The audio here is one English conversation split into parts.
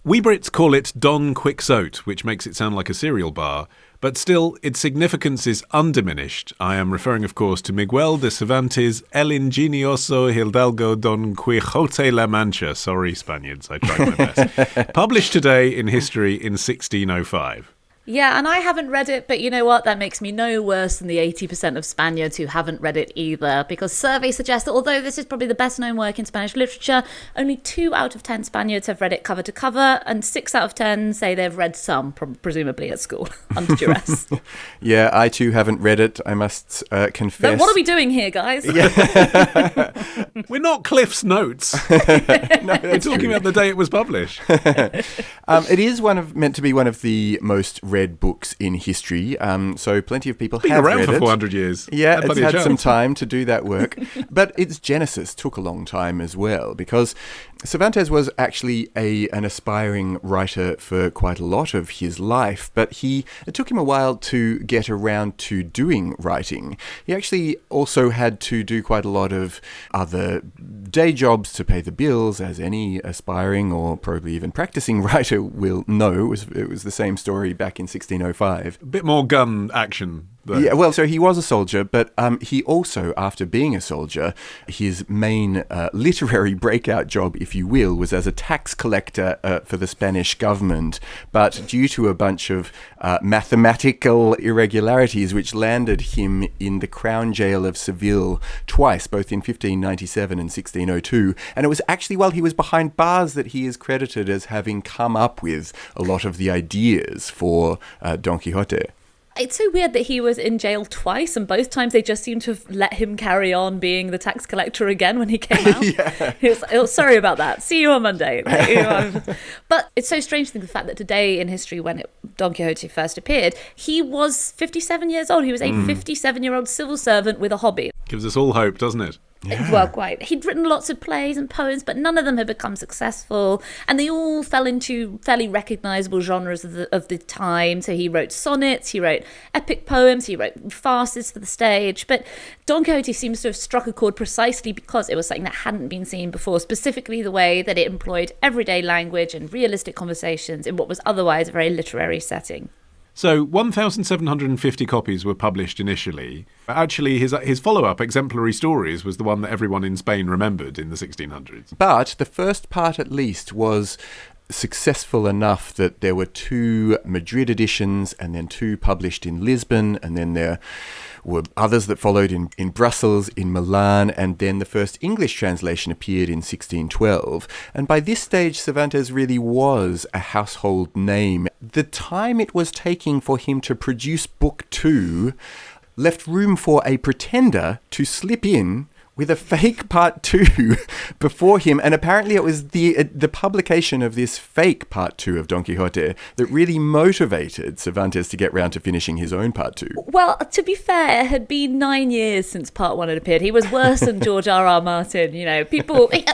We Brits call it Don Quixote, which makes it sound like a cereal bar, but still, its significance is undiminished. I am referring, of course, to Miguel de Cervantes' El Ingenioso Hidalgo Don Quixote La Mancha. Sorry, Spaniards, I tried my best. Published today in history in 1605. Yeah, and I haven't read it, but you know what? That makes me no worse than the 80% of Spaniards who haven't read it either, because surveys suggest that although this is probably the best known work in Spanish literature, only 2 out of 10 Spaniards have read it cover to cover, and 6 out of 10 say they've read some, presumably at school, under duress. Yeah, I too haven't read it, I must confess. Then what are we doing here, guys? Yeah. We're not Cliff's Notes. No, We're talking about the day it was published. It is meant to be one of the most read books in history, so plenty of people Been have around read for it. 400 years. Yeah, it's had some chance. time to do that work. But its genesis took a long time as well, because Cervantes was actually an aspiring writer for quite a lot of his life, but it took him a while to get around to doing writing. He actually also had to do quite a lot of other day jobs to pay the bills, as any aspiring or probably even practicing writer will know. It was the same story back in 1605. A bit more gun action. Yeah, well, so he was a soldier, but he also, after being a soldier, his main literary breakout job, if you will, was as a tax collector for the Spanish government. But due to a bunch of mathematical irregularities, which landed him in the Crown Jail of Seville twice, both in 1597 and 1602. And it was actually while he was behind bars that he is credited as having come up with a lot of the ideas for Don Quixote. It's so weird that he was in jail twice, and both times they just seem to have let him carry on being the tax collector again when he came out. Yeah. He was, sorry about that. See you on Monday. But it's so strange to think the fact that today in history, when Don Quixote first appeared, he was 57 years old. He was a 57-year-old civil servant with a hobby. Gives us all hope, doesn't it? Yeah. Well, quite. He'd written lots of plays and poems, but none of them had become successful, and they all fell into fairly recognisable genres of the time. So he wrote sonnets, he wrote epic poems, he wrote farces for the stage, but Don Quixote seems to have struck a chord precisely because it was something that hadn't been seen before, specifically the way that it employed everyday language and realistic conversations in what was otherwise a very literary setting. So 1,750 copies were published initially. Actually, his follow-up, Exemplary Stories, was the one that everyone in Spain remembered in the 1600s. But the first part, at least, was successful enough that there were 2 Madrid editions and then 2 published in Lisbon, and then there were others that followed in Brussels, in Milan, and then the first English translation appeared in 1612. And by this stage, Cervantes really was a household name. The time it was taking for him to produce Book 2 left room for a pretender to slip in with a fake part 2 before him, and apparently it was the publication of this fake part 2 of Don Quixote that really motivated Cervantes to get round to finishing his own part 2. Well, to be fair, it had been 9 years since part 1 had appeared. He was worse than George R.R. Martin. You know,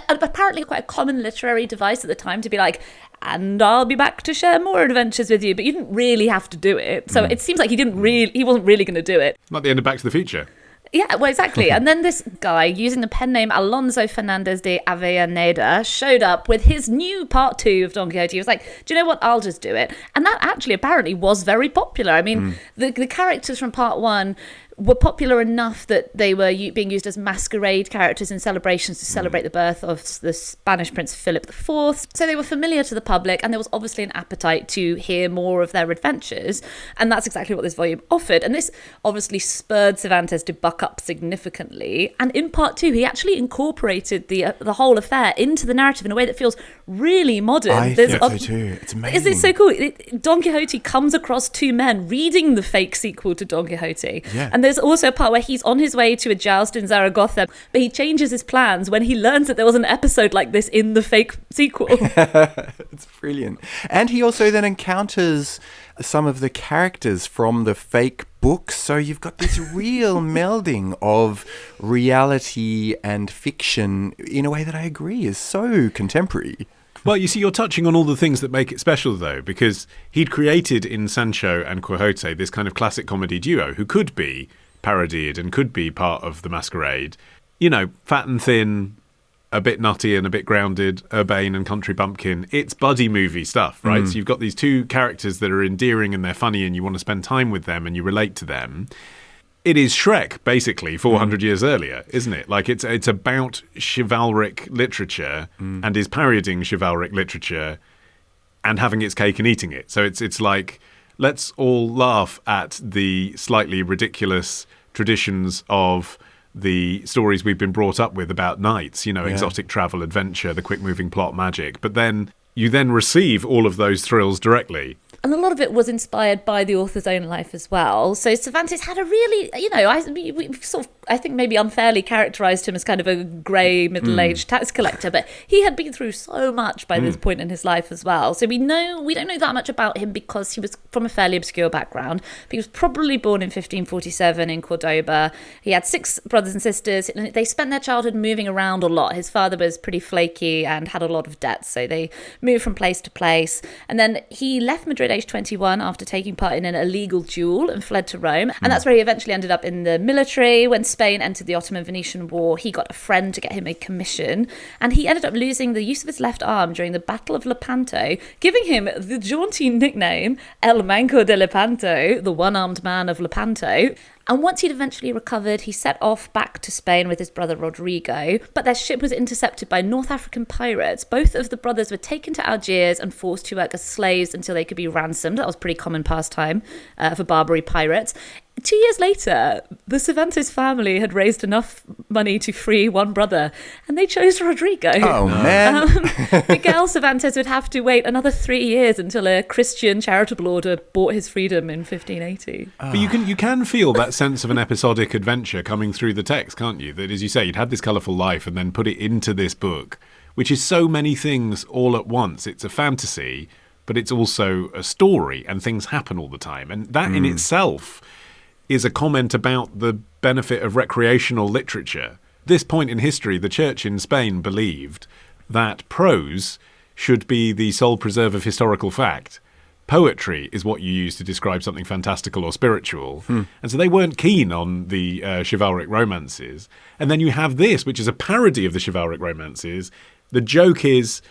apparently quite a common literary device at the time to be like, and I'll be back to share more adventures with you, but you didn't really have to do it. So it seems like he wasn't really going to do it. Like the end of Back to the Future. Yeah, well, exactly. And then this guy, using the pen name Alonso Fernandez de Avellaneda, showed up with his new part 2 of Don Quixote. He was like, do you know what? I'll just do it. And that actually apparently was very popular. I mean, the characters from part 1 were popular enough that they were being used as masquerade characters in celebrations to celebrate the birth of the Spanish Prince Philip IV. So they were familiar to the public, and there was obviously an appetite to hear more of their adventures. And that's exactly what this volume offered. And this obviously spurred Cervantes to buck up significantly. And in part 2, he actually incorporated the whole affair into the narrative in a way that feels really modern. I think so too. It's amazing. Isn't it so cool? Don Quixote comes across 2 men reading the fake sequel to Don Quixote. Yeah. And there's also a part where he's on his way to a joust in Zaragoza, but he changes his plans when he learns that there was an episode like this in the fake sequel. It's brilliant. And he also then encounters some of the characters from the fake books. So you've got this real melding of reality and fiction in a way that I agree is so contemporary. Well, you see, you're touching on all the things that make it special, though, because he'd created in Sancho and Quixote this kind of classic comedy duo who could be parodied and could be part of the masquerade. You know, fat and thin, a bit nutty and a bit grounded, urbane and country bumpkin. It's buddy movie stuff, right? So you've got these two characters that are endearing and they're funny and you want to spend time with them and you relate to them. It is Shrek, basically, 400 years earlier, isn't it? Like, it's about chivalric literature and is parodying chivalric literature and having its cake and eating it. So it's like, let's all laugh at the slightly ridiculous traditions of the stories we've been brought up with about knights, exotic travel, adventure, the quick-moving plot, magic. But then you then receive all of those thrills directly. And a lot of it was inspired by the author's own life as well. So Cervantes had a really, I think maybe unfairly characterised him as kind of a grey, middle-aged tax collector, but he had been through so much by this point in his life as well. So we don't know that much about him because he was from a fairly obscure background. But he was probably born in 1547 in Cordoba. He had 6 brothers and sisters, and they spent their childhood moving around a lot. His father was pretty flaky and had a lot of debts, so they moved from place to place. And then he left Madrid age 21 after taking part in an illegal duel and fled to Rome. And that's where he eventually ended up in the military. When Spain entered the Ottoman-Venetian War, he got a friend to get him a commission, and he ended up losing the use of his left arm during the Battle of Lepanto, giving him the jaunty nickname El Manco de Lepanto, the one-armed man of Lepanto. And once he'd eventually recovered, he set off back to Spain with his brother Rodrigo, but their ship was intercepted by North African pirates. Both of the brothers were taken to Algiers and forced to work as slaves until they could be ransomed. That was a pretty common pastime for Barbary pirates. 2 years later, the Cervantes family had raised enough money to free one brother, and they chose Rodrigo. Oh, man. Miguel Cervantes would have to wait another 3 years until a Christian charitable order bought his freedom in 1580. But you can feel that sense of an episodic adventure coming through the text, can't you? That, as you say, you'd had this colourful life and then put it into this book, which is so many things all at once. It's a fantasy, but it's also a story, and things happen all the time. And that in itself is a comment about the benefit of recreational literature. This point in history, the church in Spain believed that prose should be the sole preserve of historical fact. Poetry is what you use to describe something fantastical or spiritual. And so they weren't keen on the chivalric romances. And then you have this, which is a parody of the chivalric romances. The joke is,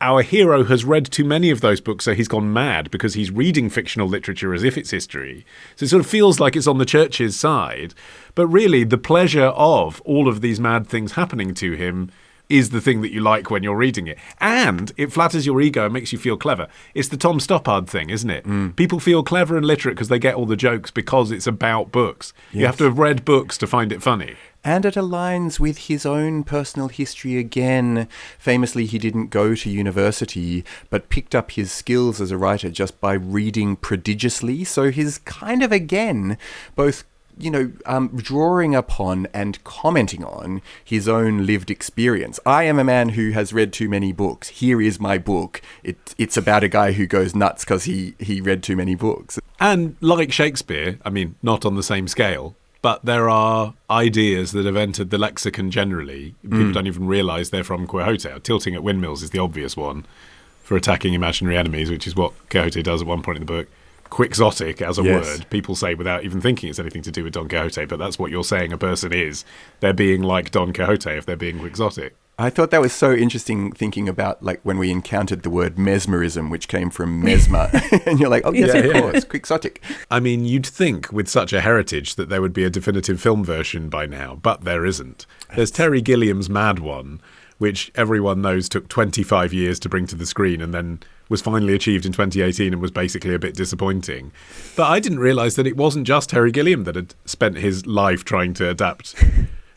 our hero has read too many of those books, so he's gone mad because he's reading fictional literature as if it's history. So it sort of feels like it's on the church's side. But really, the pleasure of all of these mad things happening to him is the thing that you like when you're reading it. And it flatters your ego and makes you feel clever. It's the Tom Stoppard thing, isn't it? People feel clever and literate because they get all the jokes because it's about books. Yes. You have to have read books to find it funny. And it aligns with his own personal history again. Famously, he didn't go to university, but picked up his skills as a writer just by reading prodigiously. So he's kind of, again, both drawing upon and commenting on his own lived experience. I am a man who has read too many books. Here is my book. It's about a guy who goes nuts because he read too many books. And like Shakespeare, I mean, not on the same scale, but there are ideas that have entered the lexicon generally. People don't even realise they're from Quixote. Tilting at windmills is the obvious one for attacking imaginary enemies, which is what Quixote does at one point in the book. Quixotic as a word, people say without even thinking it's anything to do with Don Quixote, but that's what you're saying a person is. They're being like Don Quixote if they're being quixotic. I thought that was so interesting, thinking about like when we encountered the word mesmerism, which came from mesmer. And you're like, oh, yes, of course, quixotic. I mean, you'd think with such a heritage that there would be a definitive film version by now, but there isn't. There's Terry Gilliam's Mad One, which everyone knows took 25 years to bring to the screen and then was finally achieved in 2018 and was basically a bit disappointing. But I didn't realise that it wasn't just Terry Gilliam that had spent his life trying to adapt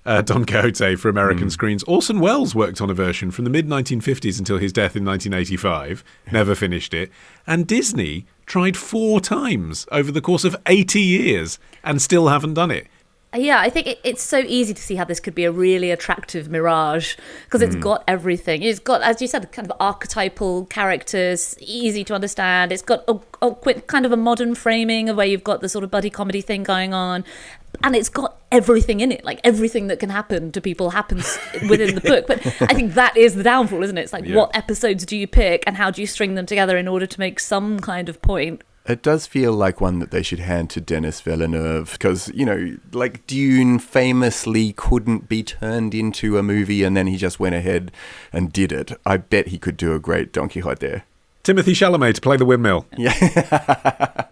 Don Quixote for American screens. Orson Welles worked on a version from the mid-1950s until his death in 1985, never finished it. And Disney tried 4 times over the course of 80 years and still haven't done it. Yeah, I think it's so easy to see how this could be a really attractive mirage because it's got everything. It's got, as you said, kind of archetypal characters, easy to understand. It's got a kind of a modern framing of where you've got the sort of buddy comedy thing going on. And it's got everything in it, like everything that can happen to people happens within the book. But I think that is the downfall, isn't it? It's like, what episodes do you pick and how do you string them together in order to make some kind of point? It does feel like one that they should hand to Denis Villeneuve because, like Dune famously couldn't be turned into a movie and then he just went ahead and did it. I bet he could do a great Don Quixote there. Timothée Chalamet to play the windmill. Yeah.